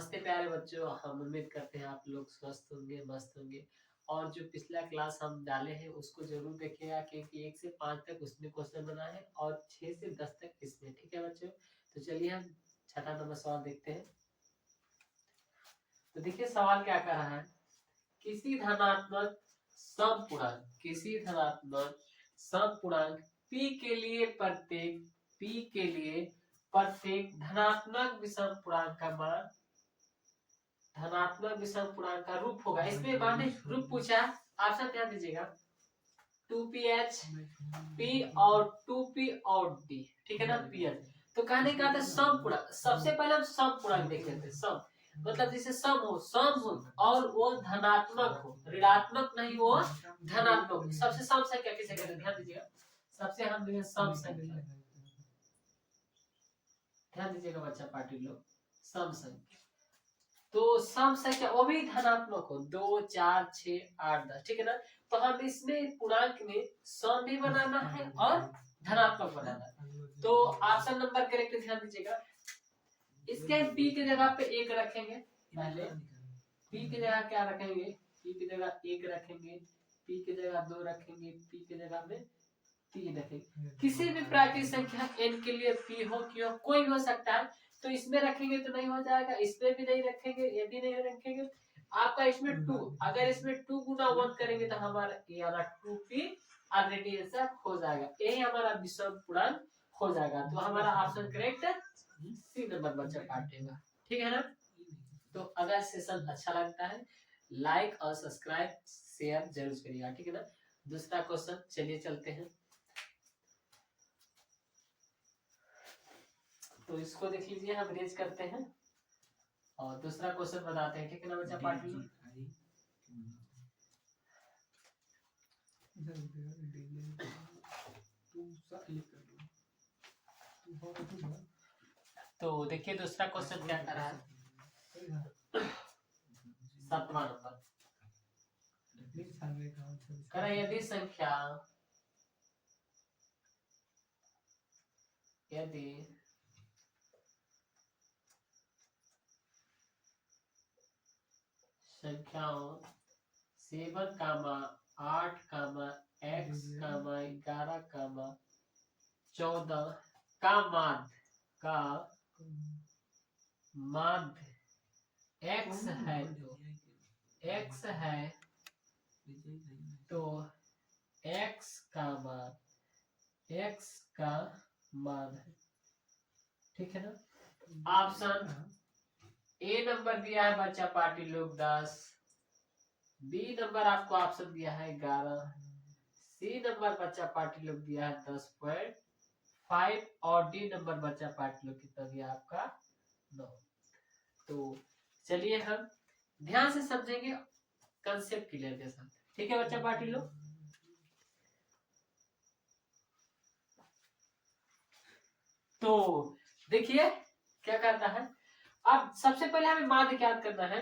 नमस्ते प्यारे बच्चों, हम उम्मीद करते हैं आप लोग स्वस्थ होंगे, मस्त होंगे। और जो पिछला क्लास हम डाले हैं उसको जरूर देखिएगा, क्योंकि 1 से 5 तक उसमें क्वेश्चन बना है और 6 से 10 तक इसमें। ठीक है बच्चों, तो चलिए हम छठा नंबर सवाल देखते हैं। तो देखिए सवाल क्या कर रहा है। किसी धनात्मक समपूर्णांक p के लिए प्रत्येक धनात्मक विषम पूर्णांक का रूप होगा। इसमें माने रूप पूछा, ऑप्शन ध्यान दीजिएगा, 2ph, p और 2p और d। ठीक है ना, ph। तो कहने का था सम पूर्णांक। सबसे पहले हम सम पूर्णांक देख लेते हैं। सम मतलब जैसे सम हो और वो धनात्मक हो, ऋणात्मक नहीं हो, धनात्मक हो। सबसे सम संख्या किसे कहते हैं, ध्यान दीजिएगा। सबसे हम देखें सम संख्या, ध्यान दीजिएगा बच्चा पार्टी लोग। सम संख्या, तो सम संख्या वो भी धनात्मक हो, 2, 4, 6, 8, 10। ठीक है ना। तो हम इसमें पूर्णांक में सम भी बनाना है और धनात्मक बनाना है। तो ऑप्शन नंबर करेक्ट ध्यान दीजिएगा। इसके p की जगह पे 1 रखेंगे। पहले p की जगह क्या रखेंगे, p की जगह 1 रखेंगे, p की जगह 2 रखेंगे, p की जगह में 3 रखेंगे। किसी भी प्राकृतिक संख्या n के लिए p हो, q हो, कोई भी हो सकता है। तो इसमें रखेंगे तो नहीं हो जाएगा, इसमें भी नहीं रखेंगे, ये भी नहीं रखेंगे। आपका इसमें 2, अगर इसमें 2 गुना 1 करेंगे तो हमारा ये वाला 2p ऑलरेडी ऐसा हो जाएगा। यही हमारा विषम पूर्णांक हो जाएगा। तो हमारा ऑप्शन करेक्ट सी नंबर बच्चा काटेगा। ठीक है ना। तो अगर सेशन अच्छा लगता है लाइक और सब्सक्राइब शेयर जरूर करिएगा। ठीक है ना। दूसरा क्वेश्चन चलिए चलते हैं। तो इसको देख लीजिए, हम रेज करते हैं और दूसरा क्वेश्चन बताते हैं। ठीक है ना बच्चा पार्टी। तो देखिए दूसरा क्वेश्चन क्या कर रहा है। 7वां नंबर कह रहा है, यदि संख्याओं 7, 8, x, 11, 14 का माध्य x है, तो x का मान है। ठीक है ना। ऑप्शन ए नंबर दिया है बच्चा पार्टी लोग 10, बी नंबर आपको ऑप्शन दिया है 11, सी नंबर बच्चा पार्टी लोग दिया है 10.5 और डी नंबर बच्चा पार्टी लोग कितना दिया आपका 9। तो चलिए हम ध्यान से समझेंगे कंसेप्ट क्लियर के साथ। ठीक है बच्चा पार्टी लोग। तो देखिए क्या करता है। अब सबसे पहले हमें माध्य याद करना है।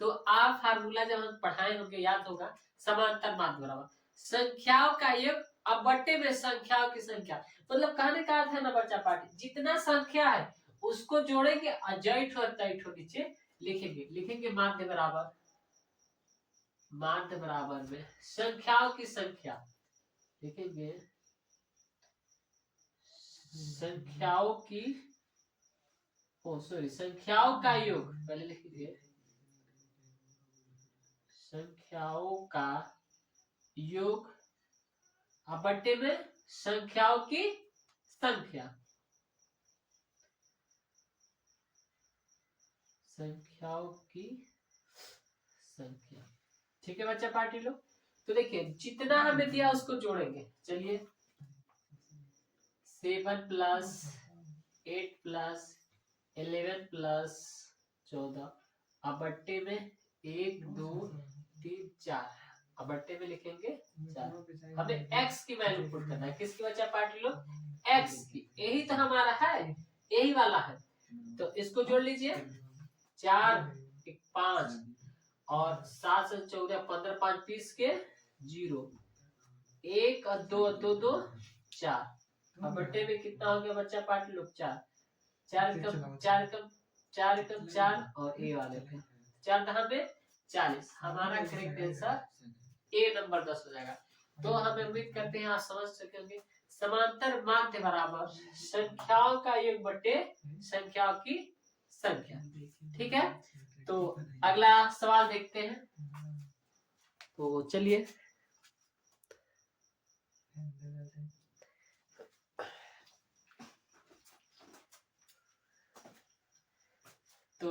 तो आप फार्मूला जब हम पढ़ाए होंगे याद होगा, समांतर माध्य बराबर संख्याओं का योग अब बट्टे में संख्याओं की संख्या। मतलब कहने का अर्थ है ना बच्चा पार्टी, जितना संख्या है उसको जोड़ेंगे और जैठ और तैठ नीचे लिखेंगे माध्य बराबर में संख्याओं की संख्या लिखेंगे, संख्याओं का योग पहले लिख लीजिए, संख्याओं का योग अब बट्टे में संख्याओं की संख्या, ठीक है बच्चा पार्टी लोग। तो देखिए जितना हमें दिया उसको जोड़ेंगे। चलिए 7 प्लस 8 प्लस 11 प्लस 14 अब बट्टे में 1 2 3 4 अब बट्टे में लिखेंगे 4। हमें x की वैल्यू पुट करना है। किसकी बच्चा पार्टी लोग, x की। यही तो हमारा है, यही वाला है। तो इसको जोड़ लीजिए, 4 1 5 और 7 से 14 15 5 30 के 0 1 और 2 2 2 4 अब बट्टे में कितना हो गया बच्चा पार्टी लोग 4 4 कम 4 एकम 4 और ए वाले पे 4 कहाँ पे 40। हमारा करेक्ट आंसर ए नंबर 10 हो जाएगा। तो हम उम्मीद करते हैं आप समझ सके होंगे। समांतर माध्य बराबर संख्याओं का योग बटे संख्याओं की संख्या। ठीक है, तो अगला सवाल देखते हैं। तो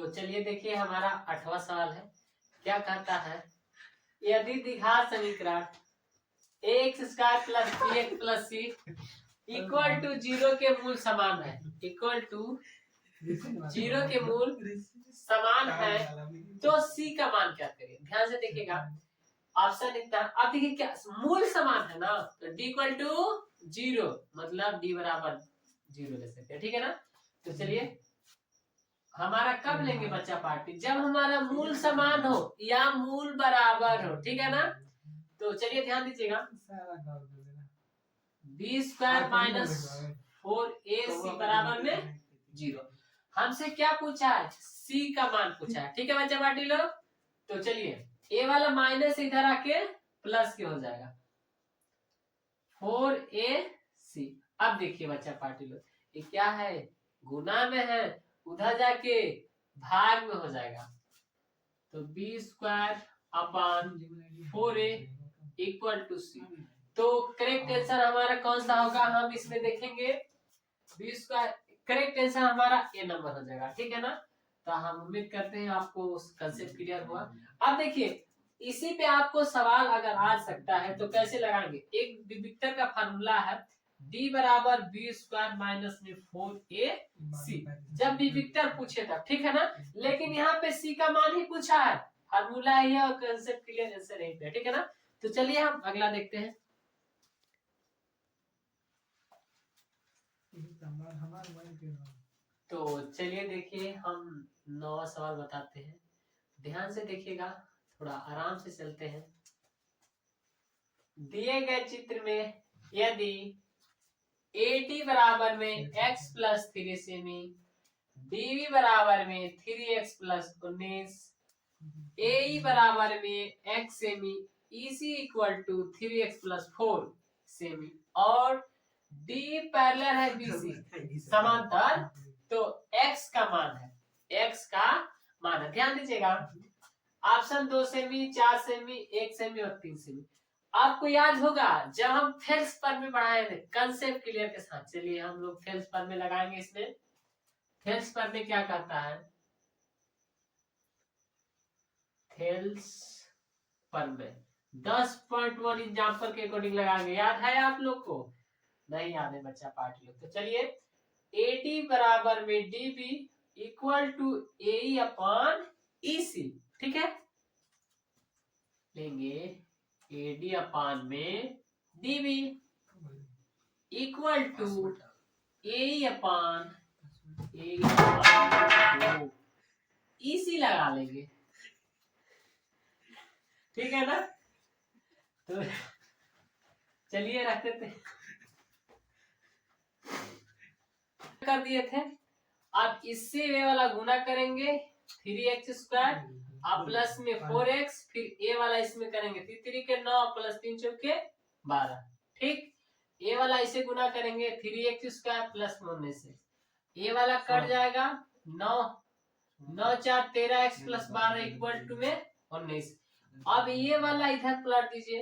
चलिए देखिए हमारा 8वां सवाल है। क्या कहता है, यदि द्विघात समीकरण ax² plus bx plus c equal to 0 के मूल समान है, इक्वल टू 0 के मूल समान है, तो c का मान क्या करें। ध्यान से देखिएगा, ऑप्शन इतना। अब देखिए क्या मूल समान है ना, तो d इक्वल टू 0 मतलब d बराबर 0 ले सकते हैं। ठीक है ना, तो चलिए हमारा कब लेंगे बच्चा पार्टी, जब हमारा मूल समान हो या मूल बराबर हो। ठीक है ना, तो चलिए ध्यान दीजिएगा, b² माइनस 4ac बराबर में 0। हमसे क्या पूछा है, c का मान पूछा है। ठीक है बच्चा पार्टी लोग, तो चलिए a वाला माइनस इधर आके प्लस के हो जाएगा 4ac। अब देखिए बच्चा पार्टी लोग, ये क्या है, गुना में है, उधर जाके भाग में हो जाएगा। तो b² upon 4a equal to c। तो करेक्ट आंसर हमारा कौन सा होगा, हम इसमें देखेंगे b²। करेक्ट आंसर हमारा ए नंबर हो जाएगा। ठीक है ना, तो हम उम्मीद करते हैं आपको कंसेप्ट क्लियर हुआ। अब देखिए इसी पे आपको सवाल अगर आ सकता है तो कैसे लगाएंगे। एक विविक्तर का फार्मूला है d बराबर b² माइनस में 4ac, जब विविक्तर पूछे तब। ठीक है ना, लेकिन यहाँ पे c का मान ही पूछा है, फार्मूला ही है और कंसेप्ट क्लियर आंसर यही पे। ठीक है ना, तो चलिए हम अगला देखते हैं। तो चलिए देखिए हम 9वां सवाल बताते हैं। ध्यान से देखिएगा, थोड़ा आराम से चलते हैं। दिए गए चित्र में यदि AD बराबर में x प्लस 3 सेमी, DB बराबर में 3x प्लस 19, AE बराबर में x सेमी, EC equal to 3x plus 4 सेमी और D पैरेलल है BC समांतर, तो x का मान है, x का मान है। ध्यान दीजिएगा, ऑप्शन 2 सेमी, 4 सेमी, 1 सेमी और 3 सेमी। आपको याद होगा जब हम फेल्स पर में बढ़ाए थे कंसेप्ट क्लियर के साथ। चलिए हम लोग फेल्स पर में लगाएंगे। इसमें फेल्स पर में क्या कहता है, फेल्स पर में 10.1 एग्जाम्पल के अकॉर्डिंग लगाएंगे। याद है आप लोग को, नहीं याद है बच्चा पार्टी लोग। तो चलिए AD बराबर में DB equal to AE upon EC। ठीक है, लेंगे AD अपान में DB equal to AE upon EC लगा लेंगे। ठीक है ना, तो चलिए रख देते कर दिए थे। अब इससे वे वाला गुना करेंगे 3x² अब प्लस में 4x, फिर ए वाला इसमें करेंगे 3 के 9 प्लस 3 चौके 12। ठीक, ए वाला इसे गुना करेंगे 3x² प्लस 19 से, ए वाला कट जाएगा 9 9 4 13x प्लस 12 इक्वल टू में 19। अब ये वाला इधर पलट दीजिए,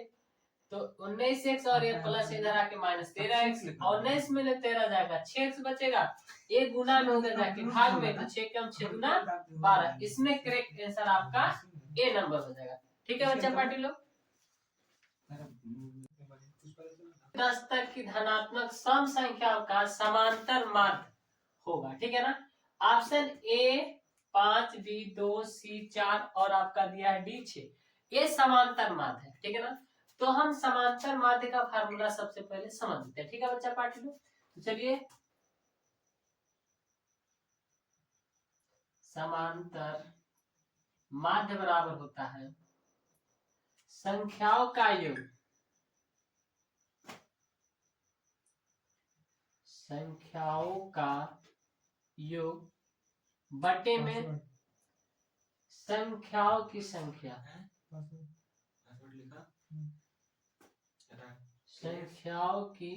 तो 19x और ये प्लस इधर आके माइनस 13x, 19 में 13 जाएगा 6x बचेगा, एक गुना में उधर जाके भाग में, तो 6 कम 6 गुना 12। इसमें करेक्ट आंसर आपका ए नंबर हो जाएगा। ठीक है बच्चा पार्टी लोग, 10 तक की धनात्मक सम संख्याओं का समांतर माध्य होगा। ठीक है ना, ऑप्शन ए 5, बी 2, सी 4 और आपका दिया है डी 6, ये समांतर माध्य है। ठीक है ना, तो हम समांतर माध्य का फार्मूला सबसे पहले समझ लेते हैं। ठीक है बच्चा पार्टी लोग, तो चलिए समांतर माध्य बराबर होता है संख्याओं का योग, संख्याओं का योग बटे में संख्याओं की संख्या, संख्याओं की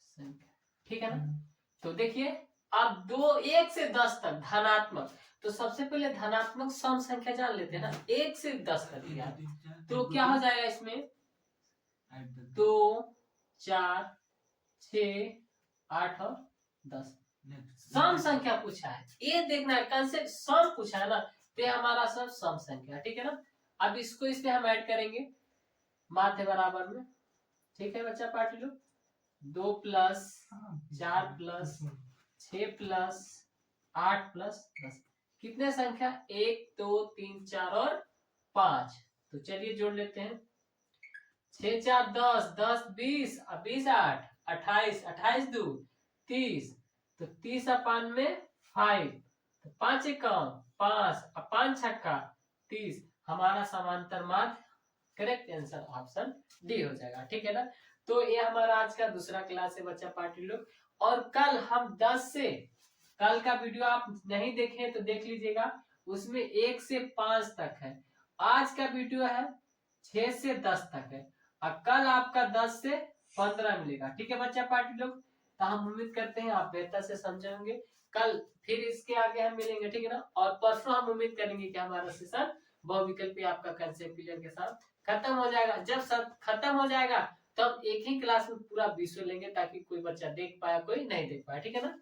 संख्या, ठीक है ना। तो देखिए अब 1 से 10 तक धनात्मक, तो सबसे पहले धनात्मक सम संख्या जान लेते हैं ना, 1 से 10 तक दिया, तो क्या हो जाएगा इसमें 2 4 6 8 और 10 सम संख्या पूछा है, ये देखना है कंसेप्ट, सम पूछा है ना, तो ये हमारा सब सम संख्या, ठीक है ना। अब इसको इसमें हम ऐड करेंगे माध्य बराबर में, ठीक है बच्चा पार्टी लोग, 2 प्लस 4 प्लस 6 प्लस 8 प्लस 10, कितने संख्या 1 2 3 4 और 5, तो चलिए जोड़ लेते हैं, 6 4 10 10 20 और 20 8 28 28 2 30, तो 30 अपान में 5, तो 5 एकम 5 और 5 छक्का 30, हमारा समांतर माध्य करेक्ट आंसर ऑप्शन डी हो जाएगा, ठीक है ना। तो ये हमारा आज का दूसरा क्लास है बच्चा पार्टी लोग, और कल हम 10 से, कल का वीडियो आप नहीं देखे तो देख लीजिएगा, उसमें 1 से 5 तक है, आज का वीडियो है 6 से 10 तक है, और कल आपका 10 से 15 मिलेगा, ठीक है बच्चा पार्टी लोग। तो हम उम्मीद करते हैं आप बेहतर से समझेंगे, कल फिर इसके आगे हम मिलेंगे, ठीक है ना। और परसों हम उम्मीद करेंगे कि हमारा सेशन बहुविकल्पी आपका कंसेप्ट क्लियर के साथ खत्म हो जाएगा। जब सब खत्म हो जाएगा तब एक ही क्लास में पूरा विषय लेंगे, ताकि कोई बच्चा देख पाया कोई नहीं देख पाया, ठीक है ना।